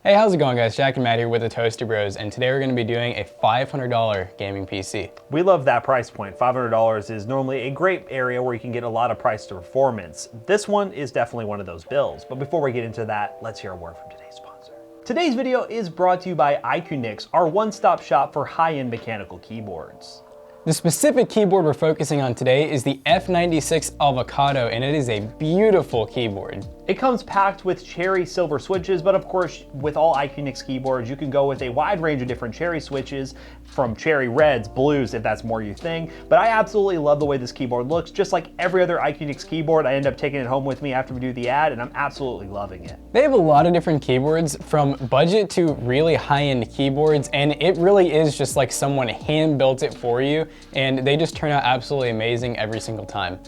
Hey, how's it going guys? Jack and Matt here with the Toasty Bros, and today we're going to be doing a $500 gaming PC. We love that price point. $500 is normally a great area where you can get a lot of price to performance. This one is definitely one of those bills. But before we get into that, let's hear a word from today's sponsor. Today's video is brought to you by Iqnix, our one-stop shop for high-end mechanical keyboards. The specific keyboard we're focusing on today is the F96 Avocado, and it is a beautiful keyboard. It comes packed with cherry silver switches, but of course, with all Iqnix keyboards, you can go with a wide range of different cherry switches, from cherry reds, blues, if that's more your thing. But I absolutely love the way this keyboard looks. Just like every other Iqnix keyboard, I end up taking it home with me after we do the ad, and I'm absolutely loving it. They have a lot of different keyboards, from budget to really high-end keyboards, and it really is just like someone hand-built it for you, and they just turn out absolutely amazing every single time.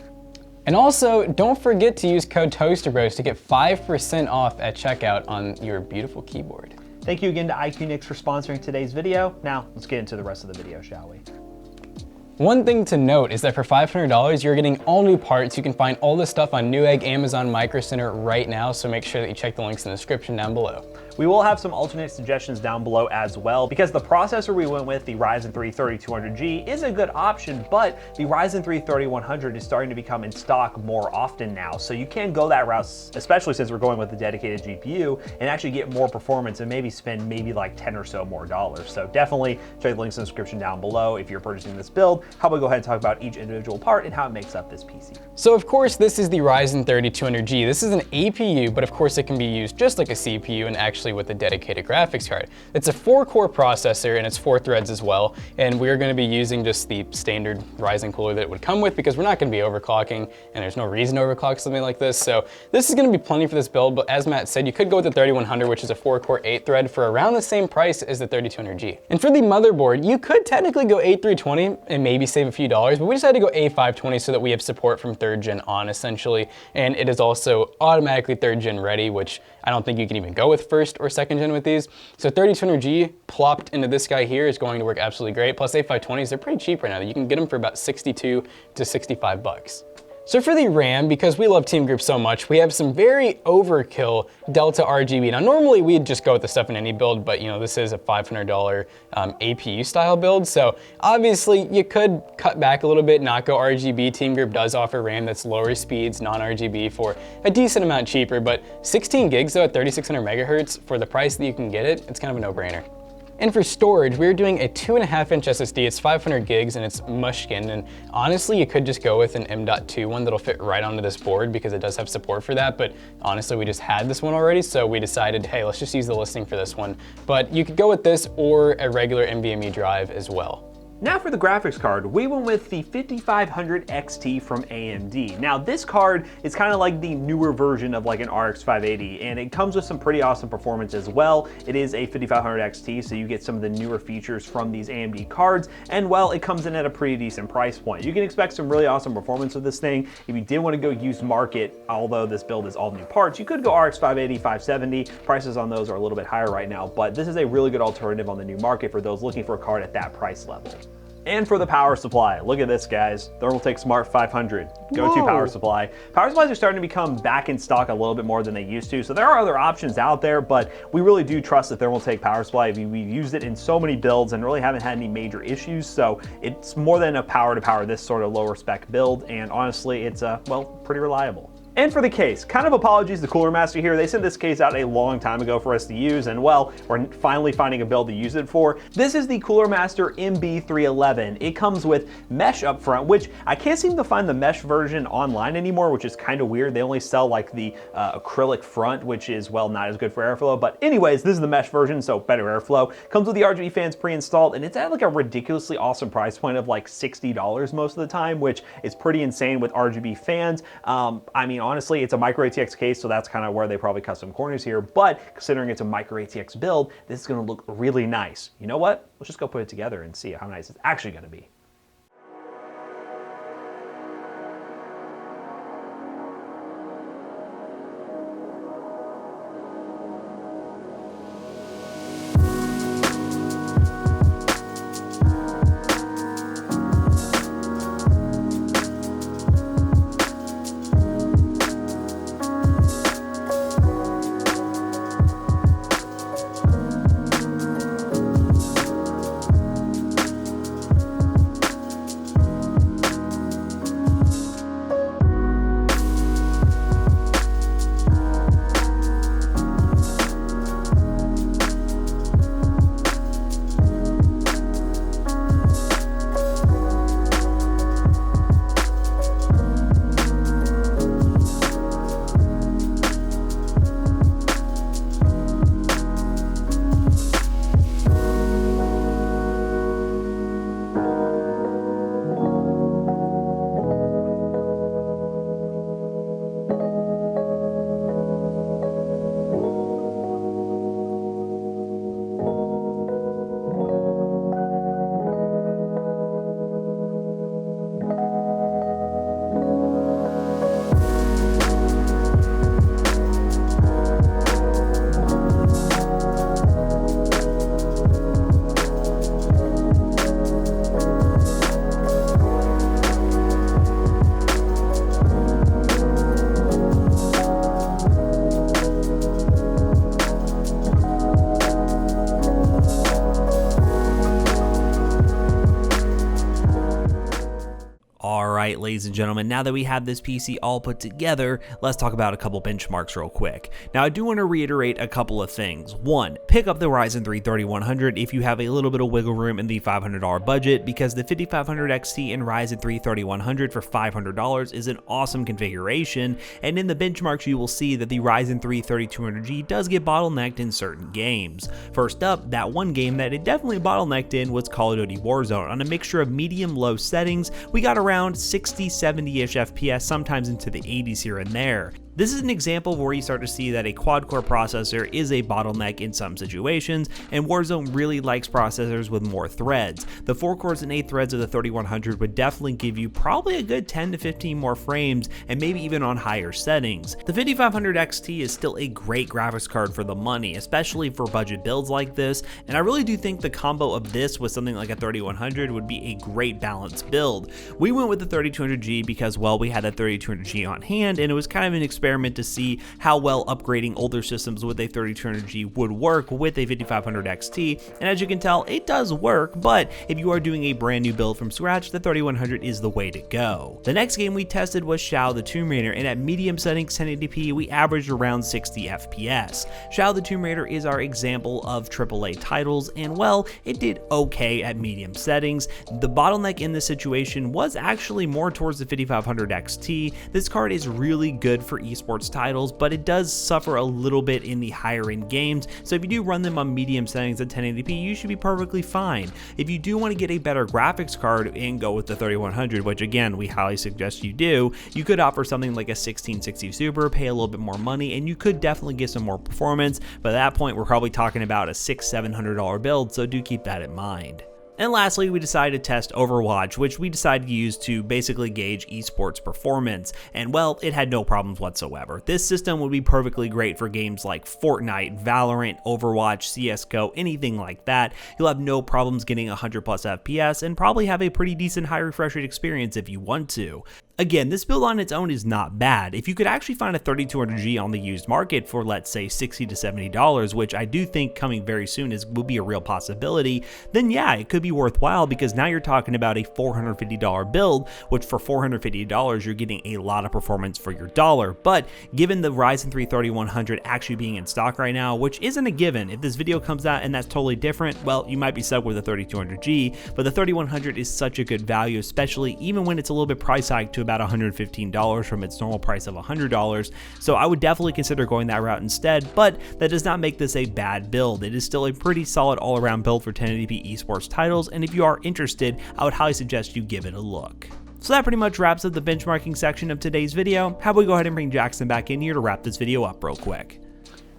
And also, don't forget to use code ToasterBros to get 5% off at checkout on your beautiful keyboard. Thank you again to Iqnix for sponsoring today's video. Now, let's get into the rest of the video, shall we? One thing to note is that for $500, you're getting all new parts. You can find all this stuff on Newegg, Amazon, Micro Center right now, so make sure that you check the links in the description down below. We will have some alternate suggestions down below as well, because the processor we went with, the Ryzen 3 3200G, is a good option, but the Ryzen 3 3100 is starting to become in stock more often now. So you can go that route, especially since we're going with the dedicated GPU, and actually get more performance and maybe spend like 10 or so more dollars. So definitely check the links in the description down below if you're purchasing this build. How about we go ahead and talk about each individual part and how it makes up this PC. So of course, this is the Ryzen 3200G. This is an APU, but of course it can be used just like a CPU and actually with a dedicated graphics card. It's a 4-core processor and it's 4 threads as well. And we're going to be using just the standard Ryzen cooler that it would come with, because we're not going to be overclocking, and there's no reason to overclock something like this. So this is going to be plenty for this build, but as Matt said, you could go with the 3100, which is a 4-core 8-thread for around the same price as the 3200G. And for the motherboard, you could technically go A320 and maybe save a few dollars, but we decided to go A520 so that we have support from 3rd gen on essentially. And it is also automatically 3rd gen ready, which I don't think you can even go with 1st or 2nd gen with these. So 3200G plopped into this guy here is going to work absolutely great. Plus A520s, they're pretty cheap right now. You can get them for about 62 to 65 bucks. So for the RAM, because we love Team Group so much, we have some very overkill Delta RGB. Now normally we'd just go with the stuff in any build, but you know, this is a $500 APU style build. So obviously you could cut back a little bit, not go RGB. Team Group does offer RAM that's lower speeds, non-RGB, for a decent amount cheaper, but 16 gigs though at 3600 megahertz for the price that you can get it, it's kind of a no-brainer. And for storage, we're doing a 2.5-inch SSD. It's 500 gigs and it's mushkin. And honestly, you could just go with an M.2 one that'll fit right onto this board because it does have support for that. But honestly, we just had this one already, so we decided, hey, let's just use the listing for this one. But you could go with this or a regular NVMe drive as well. Now for the graphics card, we went with the 5500 XT from AMD. Now this card is kind of like the newer version of like an RX 580, and it comes with some pretty awesome performance as well. It is a 5500 XT, so you get some of the newer features from these AMD cards, and well, it comes in at a pretty decent price point. You can expect some really awesome performance with this thing. If you did want to go used market, although this build is all new parts, you could go RX 580, 570. Prices on those are a little bit higher right now, but this is a really good alternative on the new market for those looking for a card at that price level. And for the power supply, look at this, guys. Thermaltake Smart 500, go-to power supply. Power supplies are starting to become back in stock a little bit more than they used to, so there are other options out there, but we really do trust the Thermaltake power supply. We've used it in so many builds and really haven't had any major issues, so it's more than enough power to power this sort of lower spec build, and honestly, it's, well, pretty reliable. And for the case, kind of apologies to Cooler Master here. They sent this case out a long time ago for us to use, and well, we're finally finding a build to use it for. This is the Cooler Master MB311. It comes with mesh up front, which I can't seem to find the mesh version online anymore, which is kind of weird. They only sell like the acrylic front, which is, well, not as good for airflow. But anyways, this is the mesh version, so better airflow. Comes with the RGB fans pre-installed, and it's at like a ridiculously awesome price point of like $60 most of the time, which is pretty insane with RGB fans. I mean, honestly, it's a micro ATX case, so that's kind of where they probably cut some corners here, but considering it's a micro ATX build, this is gonna look really nice. You know what? Let's just go put it together and see how nice it's actually gonna be. ladies and gentlemen, now that we have this PC all put together, let's talk about a couple benchmarks real quick. Now, I do want to reiterate a couple of things. One, pick up the Ryzen 3 3100 if you have a little bit of wiggle room in the $500 budget, because the 5500 XT and Ryzen 3 3100 for $500 is an awesome configuration, and in the benchmarks you will see that the Ryzen 3 3200G does get bottlenecked in certain games. First up, that one game that it definitely bottlenecked in was Call of Duty Warzone. On a mixture of medium-low settings, we got around 60-70-ish FPS, sometimes into the 80s here and there. This is an example where you start to see that a quad-core processor is a bottleneck in some situations, and Warzone really likes processors with more threads. The 4 cores and 8 threads of the 3100 would definitely give you probably a good 10 to 15 more frames, and maybe even on higher settings. The 5500 XT is still a great graphics card for the money, especially for budget builds like this, and I really do think the combo of this with something like a 3100 would be a great balanced build. We went with the 3200G because, well, we had a 3200G on hand, and it was kind of an experiment to see how well upgrading older systems with a 3200G would work with a 5500 XT, and as you can tell, it does work, but if you are doing a brand new build from scratch, the 3100 is the way to go. The next game we tested was Shao the Tomb Raider, and at medium settings 1080p, we averaged around 60 FPS. Shao the Tomb Raider is our example of AAA titles, and well, it did okay at medium settings. The bottleneck in this situation was actually more towards the 5500 XT. This card is really good for esports titles, but it does suffer a little bit in the higher end games, so if you do run them on medium settings at 1080p, you should be perfectly fine. If you do want to get a better graphics card and go with the 3100, which again, we highly suggest you do, you could offer something like a 1660 Super, pay a little bit more money, and you could definitely get some more performance, but at that point, we're probably talking about a $600-700 build, so do keep that in mind. And lastly, we decided to test Overwatch, which we decided to use to basically gauge esports performance, and well, it had no problems whatsoever. This system would be perfectly great for games like Fortnite, Valorant, Overwatch, CSGO, anything like that. You'll have no problems getting 100+ FPS and probably have a pretty decent high refresh rate experience if you want to. Again, this build on its own is not bad. If you could actually find a 3200G on the used market for, let's say, $60 to $70, which I do think coming very soon will be a real possibility, then yeah, it could be worthwhile, because now you're talking about a $450 build, which for $450 you're getting a lot of performance for your dollar. But given the Ryzen 3 3100 actually being in stock right now, which isn't a given, if this video comes out and that's totally different, well, you might be stuck with a 3200G, but the 3100 is such a good value, especially even when it's a little bit price hiked to about $115 from its normal price of $100, so I would definitely consider going that route instead, but that does not make this a bad build. It is still a pretty solid all-around build for 1080p esports titles, and if you are interested, I would highly suggest you give it a look. So that pretty much wraps up the benchmarking section of today's video. How about we go ahead and bring Jackson back in here to wrap this video up real quick.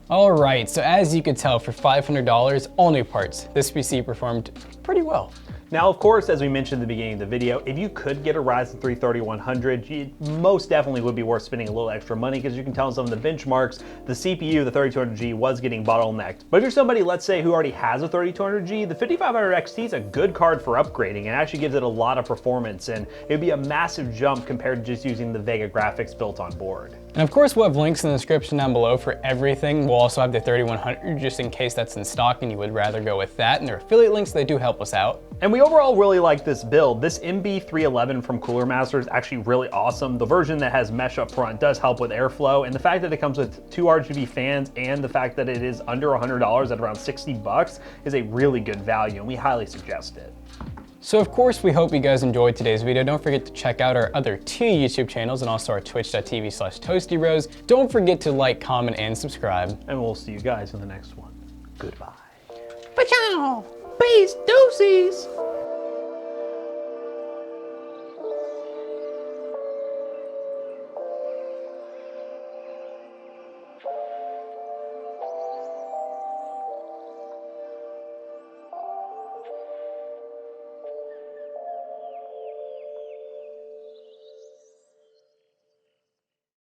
Alright, so as you could tell, for $500, all new parts, this PC performed pretty well. Now, of course, as we mentioned at the beginning of the video, if you could get a Ryzen 3 3100, it most definitely would be worth spending a little extra money, because you can tell in some of the benchmarks, the CPU, the 3200G, was getting bottlenecked. But if you're somebody, let's say, who already has a 3200G, the 5500 XT is a good card for upgrading and actually gives it a lot of performance, and it would be a massive jump compared to just using the Vega graphics built on board. And of course, we'll have links in the description down below for everything. We'll also have the 3100 just in case that's in stock and you would rather go with that, and their affiliate links, they do help us out. And we overall really like this build. This MB311 from Cooler Master is actually really awesome. The version that has mesh up front does help with airflow, and the fact that it comes with 2 RGB fans and the fact that it is under $100 at around $60 is a really good value, and we highly suggest it. So of course, we hope you guys enjoyed today's video. Don't forget to check out our other 2 YouTube channels and also our twitch.tv/ToastyRose. Don't forget to like, comment, and subscribe. And we'll see you guys in the next one. Goodbye. Ba-chow! Peace deuces!